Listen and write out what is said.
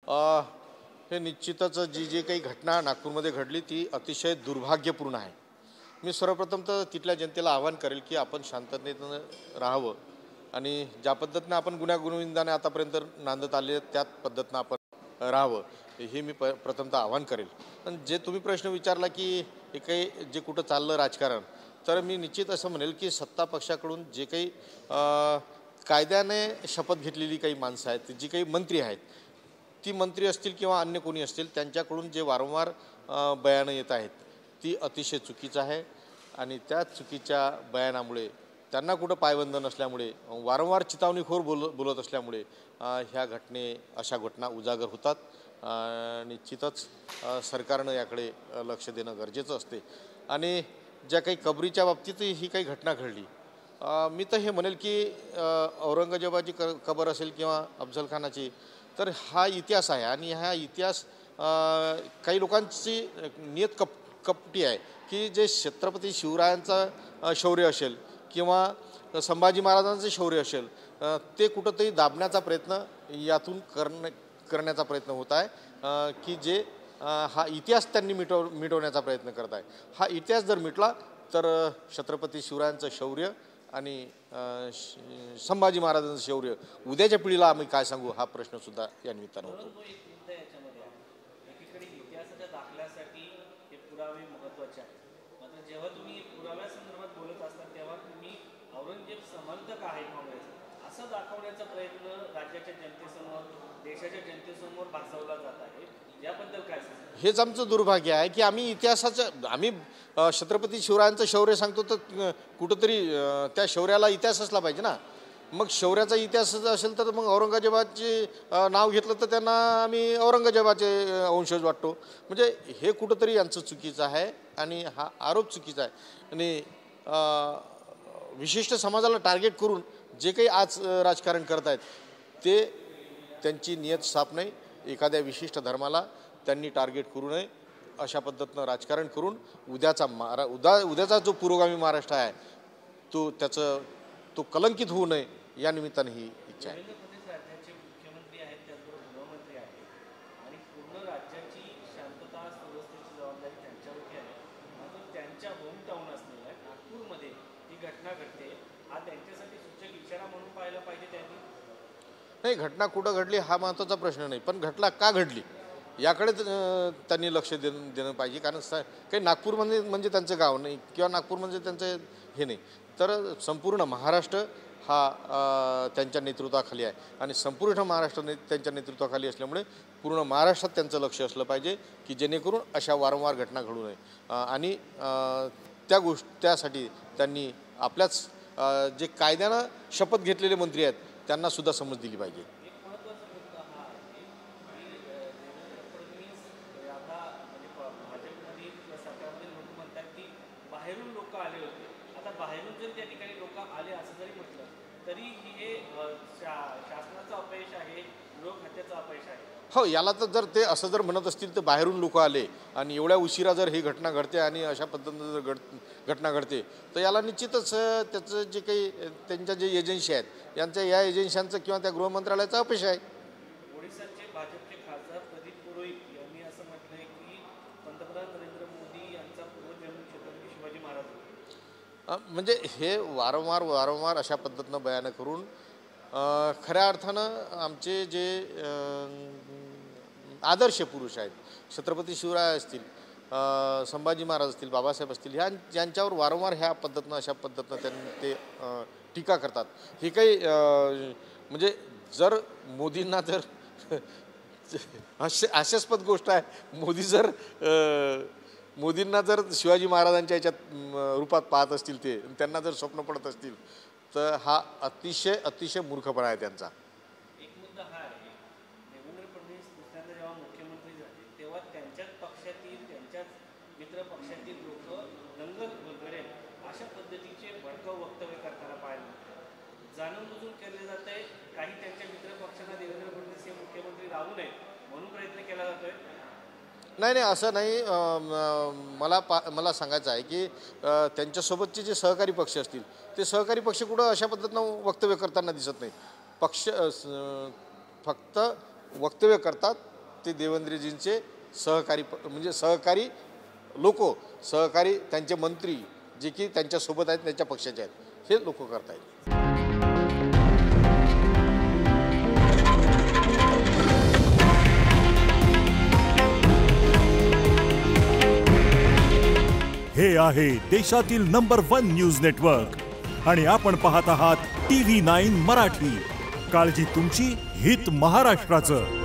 अ, हे निश्चितच जी काही घटना नागपूरमध्ये घडली ती अतिशय दुर्भाग्यपूर्ण आहे. मी सर्वप्रथम तर तिथल्या जनतेला आवाहन करेल की आपण शांततेनं राहावं आणि ज्या पद्धतीनं आपण गुण्यागोविंदाने आतापर्यंत नांदत आले त्याच पद्धतीनं आपण राहावं, हे मी प्रथमतः आवाहन करेल. पण जे तुम्ही प्रश्न विचारला की हे काही जे कुठं चाललं राजकारण, तर मी निश्चित असं म्हणेल की सत्ता पक्षाकडून जे काही कायद्याने शपथ घेतलेली काही माणसं आहेत, जी काही मंत्री आहेत, ती मंत्री असतील किंवा अन्य कोणी असतील, त्यांच्याकडून जे वारंवार बयानं येत आहेत ती अतिशय चुकीचं आहे. आणि त्या चुकीच्या बयानामुळे त्यांना कुठं पायबंद नसल्यामुळे वारंवार चितावणीखोर बोलत असल्यामुळे ह्या अशा घटना उजागर होतात. निश्चितच सरकारनं याकडे लक्ष देणं गरजेचं असते. आणि ज्या काही कबरीच्या बाबतीत ही काही घटना घडली, मी तर हे म्हणेल की औरंगजेबाची कबर असेल किंवा अफजलखानाची, तर हा इतिहास आहे आणि हा इतिहास काही लोकांची नियत कपटी आहे की जे छत्रपती शिवरायांचा शौर्य असेल किंवा संभाजी महाराजांचं शौर्य असेल, ते कुठंतरी दाबण्याचा प्रयत्न यातून करण्याचा प्रयत्न होत आहे की जे हा इतिहास त्यांनी मिटवण्याचा प्रयत्न करत आहे. हा इतिहास जर मिटला तर छत्रपती शिवरायांचं शौर्य आणि संभाजी महाराजांचं शौर्य उद्याच्या पिढीला आम्ही काय सांगू, हा प्रश्नसुद्धा या निमित्तानं होतो. इतिहासाच्या दाखल्यासाठी हे पुरावे महत्त्वाचे आहेत. मात्र जेव्हा तुम्ही पुराव्यासंदर्भात बोलत असता तेव्हा तुम्ही औरंगजेब समर्थक आहे काँग्रेस असं दाखवण्याचा प्रयत्न राज्याच्या जनतेसमोर, देशाच्या जनतेसमोर भासवला जात आहे. याबद्दल काय सांगता? हेच आमचं दुर्भाग्य आहे की आम्ही छत्रपती शिवरायांचं शौर्य सांगतो, तर कुठंतरी त्या शौर्याला इतिहास असला पाहिजे ना. मग शौर्याचा इतिहास असेल तर मग औरंगजेबाचे नाव घेतलं तर त्यांना आम्ही औरंगजेबाचे वंशज वाटतो. म्हणजे हे कुठंतरी यांचं चुकीचं आहे आणि हा आरोप चुकीचा आहे. आणि विशिष्ट समाजाला टार्गेट करून जे काही आज राजकारण करत आहेत ते त्यांची नियत साफ नाही. एखाद्या विशिष्ट धर्माला त्यांनी टार्गेट करू नये. अशा पद्धतीनं राजकारण करून उद्याचा जो पुरोगामी महाराष्ट्र आहे तो कलंकित होऊ नये, या निमित्तानं ही इच्छा आहे. राज्याचे मुख्यमंत्री आहेत, त्याचबरोबर गृहमंत्री आहेत आणि पूर्ण राज्याची शांतता व्यवस्थेची जबाबदारी त्यांच्यावरती आहे. मात्र त्यांच्या होम टाऊन असलेल्या नागपूरमध्ये ही घटना घडते, हा त्यांच्यासाठी सूचक इशारा म्हणून पाहायला पाहिजे त्यांनी. नाही, घटना कुठं घडली हा महत्त्वाचा प्रश्न नाही, पण घटना का घडली याकडे त्यांनी लक्ष देणं पाहिजे. कारण काही नागपूर म्हणजे त्यांचं गाव नाही किंवा नागपूर म्हणजे त्यांचं हे नाही, तर संपूर्ण महाराष्ट्र हा त्यांच्या नेतृत्वाखाली आहे आणि संपूर्ण महाराष्ट्र त्यांच्या नेतृत्वाखाली असल्यामुळे पूर्ण महाराष्ट्रात त्यांचं लक्ष असलं पाहिजे की जेणेकरून अशा वारंवार घटना घडू नये. आणि त्यासाठी त्यांनी आपल्याच जे कायद्यानं शपथ घेतलेले मंत्री आहेत त्यांनासुद्धा समज दिली पाहिजे. बाहेरून लोक आले होते. आता बाहेरून जर त्या ठिकाणी लोक आले असं जरी म्हटलं तरी हे शासनाचं अपयश आहे, गृहखात्याचं अपयश आहे. हो, याला तर जर ते असं जर म्हणत असतील तर बाहेरून लोक आले आणि एवढ्या उशिरा जर ही घटना घडते आणि अशा पद्धतीनं जर घटना घडते तर याला निश्चितच त्याचं जे काही त्यांच्या जे एजन्सी आहेत यांच्या या एजन्सीचं किंवा त्या गृहमंत्रालयाचा अपयश आहे. ओडिसाचे भाजपचे खासदार प्रदीप पुरोहित यांनी असं म्हटलंय की पंतप्रधान नरेंद्र मोदी यांचा पूर्वजन्म छत्रपती शिवाजी महाराज. म्हणजे हे वारंवार अशा पद्धतीनं बयानं करून खऱ्या अर्थानं आमचे जे आदर्श पुरुष आहेत, छत्रपती शिवराय असतील, संभाजी महाराज असतील, बाबासाहेब असतील, यांच्यावर वारंवार अशा पद्धतीनं त्यांनी ते टीका करतात. ही काही म्हणजे जर मोदींना जर हास्यास्पद गोष्ट आहे, मोदींना जर शिवाजी महाराजांच्या याच्यात रूपात पाहत असतील, त्यांना जर स्वप्न पडत असतील तर हा अतिशय मूर्खपणा आहे त्यांचा. एक मुद्दा हा आहे, देवेंद्र फडणवीस दुसऱ्यांदा जेव्हा मुख्यमंत्री झाले तेव्हा त्यांच्याच पक्षातील, त्यांच्याच मित्र पक्षातील लोक दंगल घडेल अशा पद्धतीचे भडकाऊ वक्तव्य करताना पाहायला मिळतात. जाणून बुजून केले जात आहे. काही त्यांच्या मित्र पक्षांना देवेंद्र फडणवीस हे मुख्यमंत्री राहू नये म्हणून प्रयत्न केला जातोय. नाही, असं नाही. मला सांगायचं आहे की त्यांच्यासोबतचे जे सहकारी पक्ष असतील ते सहकारी पक्ष कुठं अशा पद्धतीनं वक्तव्य करताना दिसत नाही. पक्ष फक्त वक्तव्य करतात ते देवेंद्रजींचे सहकारी म्हणजे सहकारी लोक, सहकारी त्यांचे मंत्री जे की त्यांच्यासोबत आहेत, त्यांच्या पक्षाचे आहेत, हे लोक करतायत. हे आहे देशातील नंबर 1 न्यूज नेटवर्क आणि आपण पाहत आहात TV9 मराठी. काळजी तुमची, हित महाराष्ट्राचं.